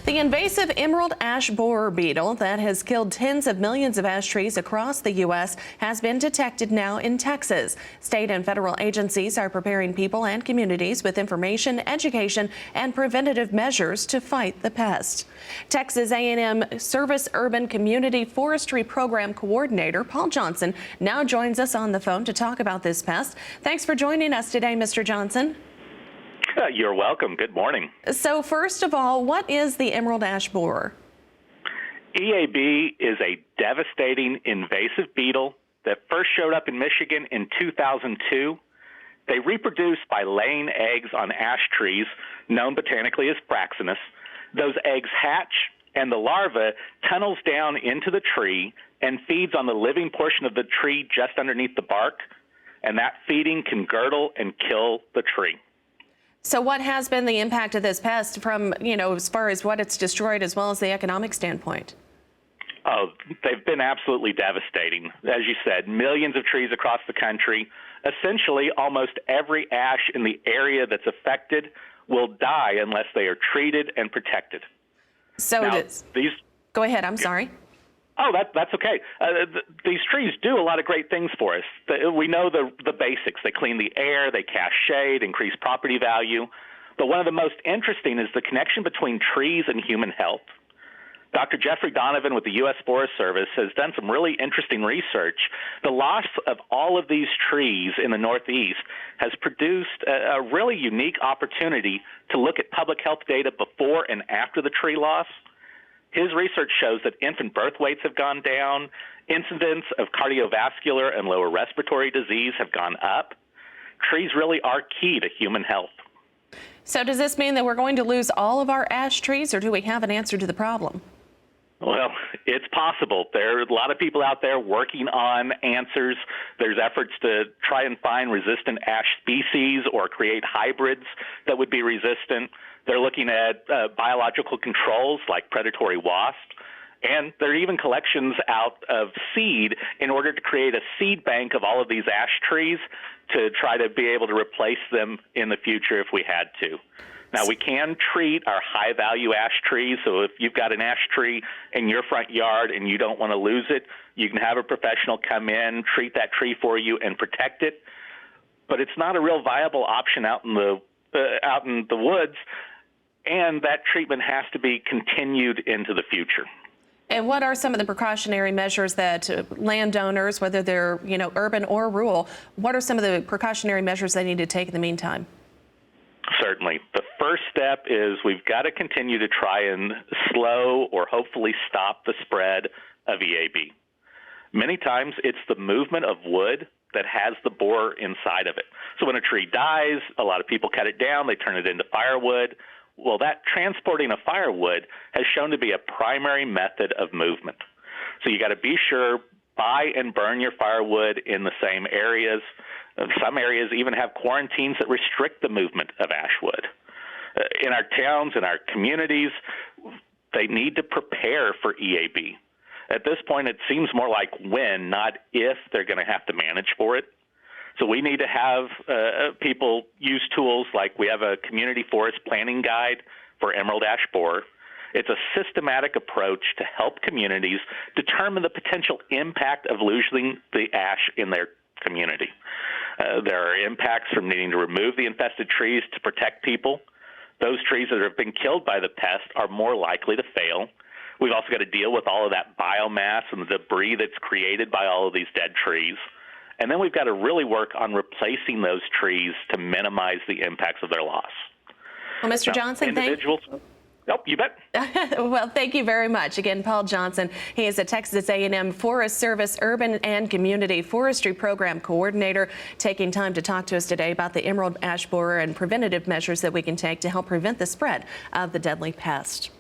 The invasive emerald ash borer beetle that has killed tens of millions of ash trees across the U.S. has been detected now in Texas. State and federal agencies are preparing people and communities with information, education, and preventative measures to fight the pest. Texas A&M Service Urban Community Forestry Program Coordinator Paul Johnson now joins us on the phone to talk about this pest. Thanks for joining us today, Mr. Johnson. You're welcome. Good morning. So first of all, what is the emerald ash borer? EAB is a devastating invasive beetle that first showed up in Michigan in 2002. They reproduce by laying eggs on ash trees, known botanically as Praxinus. Those eggs hatch, and the larva tunnels down into the tree and feeds on the living portion of the tree just underneath the bark, and that feeding can girdle and kill the tree. So what has been the impact of this pest from, as far as what it's destroyed as well as the economic standpoint? Oh, they've been absolutely devastating. As you said, millions of trees across the country. Essentially, almost every ash in the area that's affected will die unless they are treated and protected. So now, go ahead, I'm sorry. Oh, that's okay. These trees do a lot of great things for us. We know the basics. They clean the air, they cast shade, increase property value. But one of the most interesting is the connection between trees and human health. Dr. Jeffrey Donovan with the U.S. Forest Service has done some really interesting research. The loss of all of these trees in the Northeast has produced a really unique opportunity to look at public health data before and after the tree loss. His research shows that infant birth weights have gone down, incidence of cardiovascular and lower respiratory disease have gone up. Trees really are key to human health. So does this mean that we're going to lose all of our ash trees, or do we have an answer to the problem? Well, it's possible. There are a lot of people out there working on answers. There's efforts to try and find resistant ash species or create hybrids that would be resistant. They're looking at biological controls like predatory wasps. And there are even collections out of seed in order to create a seed bank of all of these ash trees to try to be able to replace them in the future if we had to. Now, we can treat our high-value ash trees, so if you've got an ash tree in your front yard and you don't want to lose it, you can have a professional come in, treat that tree for you, and protect it. But it's not a real viable option out in the woods, and that treatment has to be continued into the future. And what are some of the precautionary measures that landowners, whether they're urban or rural, what are some of the precautionary measures they need to take in the meantime? Certainly. The first step is we've got to continue to try and slow or hopefully stop the spread of EAB. Many times it's the movement of wood that has the borer inside of it. So when a tree dies, a lot of people cut it down, they turn it into firewood. Well, that transporting of firewood has shown to be a primary method of movement. So you got to be sure, buy and burn your firewood in the same areas. Some areas even have quarantines that restrict the movement of ash wood. In our towns, in our communities, they need to prepare for EAB. At this point, it seems more like when, not if, they're going to have to manage for it. So we need to have people use tools like we have a community forest planning guide for emerald ash borer. It's a systematic approach to help communities determine the potential impact of losing the ash in their community. There are impacts from needing to remove the infested trees to protect people. Those trees that have been killed by the pest are more likely to fail. We've also got to deal with all of that biomass and the debris that's created by all of these dead trees. And then we've got to really work on replacing those trees to minimize the impacts of their loss. Well, Mr. Johnson, Oh, you bet. Well, thank you very much. Again, Paul Johnson. He is a Texas A&M Forest Service Urban and Community Forestry Program Coordinator, taking time to talk to us today about the emerald ash borer and preventative measures that we can take to help prevent the spread of the deadly pest.